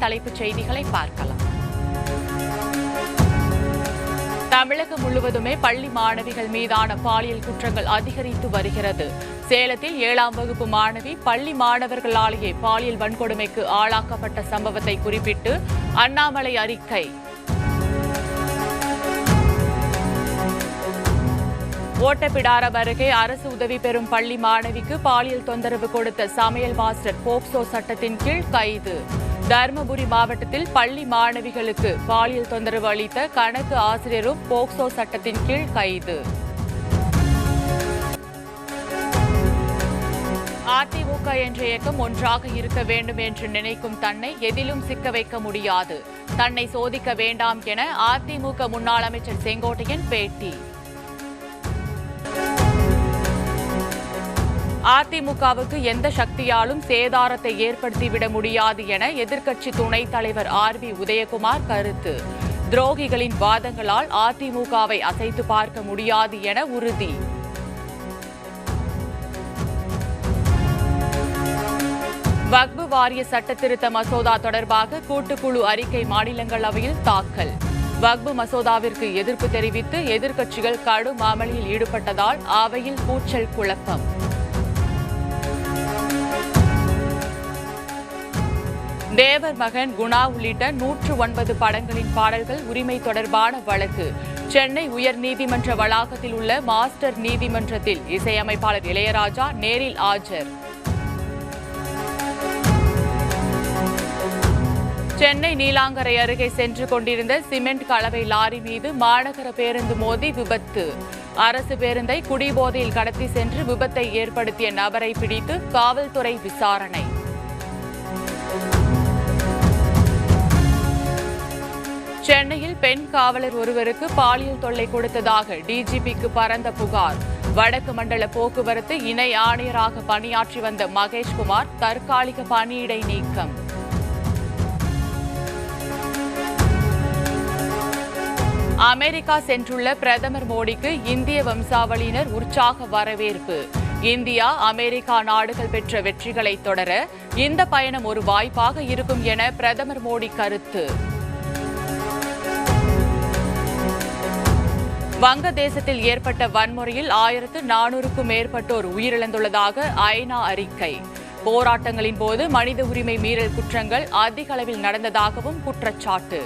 தலைப்புச் செய்திகளை பார்க்கலாம். தமிழகம் முழுவதுமே பள்ளி மாணவிகள் மீதான பாலியல் குற்றங்கள் அதிகரித்து வருகிறது. சேலத்தில் 7ஆம் வகுப்பு மாணவி பள்ளி மாணவர்களாலேயே பாலியல் வன்கொடுமைக்கு ஆளாக்கப்பட்ட சம்பவத்தை குறிப்பிட்டு அண்ணாமலை அறிக்கை. ஓட்டப்பிடாரம் அருகே அரசு உதவி பெறும் பள்ளி மாணவிக்கு பாலியல் தொந்தரவு கொடுத்த சமையல் மாஸ்டர் போக்சோ சட்டத்தின் கீழ் கைது. தருமபுரி மாவட்டத்தில் பள்ளி மாணவிகளுக்கு பாலியல் தொந்தரவு அளித்த கணக்கு ஆசிரியரும் போக்சோ சட்டத்தின் கீழ் கைது. அதிமுக என்ற இயக்கம் ஒன்றாக இருக்க வேண்டும் என்று நினைக்கும் தன்னை எதிலும் சிக்க வைக்க முடியாது. தன்னை சோதிக்க வேண்டாம் என அதிமுக முன்னாள் அமைச்சர் செங்கோட்டையன் பேட்டி. அதிமுகவுக்கு எந்த சக்தியாலும் சேதாரத்தை ஏற்படுத்திவிட முடியாது என எதிர்க்கட்சி துணைத் தலைவர் ஆர்.பி. உதயகுமார் கருத்து. துரோகிகளின் வாதங்களால் அதிமுகவை அசைத்து பார்க்க முடியாது என உறுதி. வக்ஃபு வாரிய சட்டத்திருத்த மசோதா தொடர்பாக கூட்டுக்குழு அறிக்கை மாநிலங்களவையில் தாக்கல். வக்ஃபு மசோதாவிற்கு எதிர்ப்பு தெரிவித்து எதிர்க்கட்சிகள் கடும் அமளியில் ஈடுபட்டதால் அவையில் கூச்சல் குழப்பம். தேவர் மகன் குணா உள்ளிட்ட 109 படங்களின் பாடல்கள் உரிமை தொடர்பான வழக்கு. சென்னை உயர்நீதிமன்ற வளாகத்தில் உள்ள மாஸ்டர் நீதிமன்றத்தில் இசையமைப்பாளர் இளையராஜா நேரில் ஆஜர். சென்னை நீலாங்கரை அருகே சென்று கொண்டிருந்த சிமெண்ட் கலவை லாரி மீது மாநகர பேருந்து மோதி விபத்து. அரசு பேருந்தை குடிபோதையில் கடத்தி சென்று விபத்தை ஏற்படுத்திய நபரை பிடித்து காவல்துறை விசாரணை. சென்னையில் பெண் காவலர் ஒருவருக்கு பாலியல் தொல்லை கொடுத்ததாக டிஜிபிக்கு பரந்த புகார். வடக்கு மண்டல போக்குவரத்து இணை ஆணையராக பணியாற்றி வந்த மகேஷ்குமார் தற்காலிக பணியிடை நீக்கம். அமெரிக்கா சென்றுள்ள பிரதமர் மோடிக்கு இந்திய வம்சாவளியினர் உற்சாக வரவேற்பு. இந்தியா அமெரிக்கா நாடுகள் பெற்ற வெற்றிகளை தொடர இந்த பயணம் ஒரு வாய்ப்பாக இருக்கும் என பிரதமர் மோடி கருத்து. வங்கதேசத்தில் ஏற்பட்ட வன்முறையில் 1400க்கும் மேற்பட்டோர் உயிரிழந்துள்ளதாக ஐநா அறிக்கை. போராட்டங்களின் போது மனித உரிமை மீறல் குற்றங்கள் அதிக அளவில் நடந்ததாகவும் குற்றச்சாட்டு.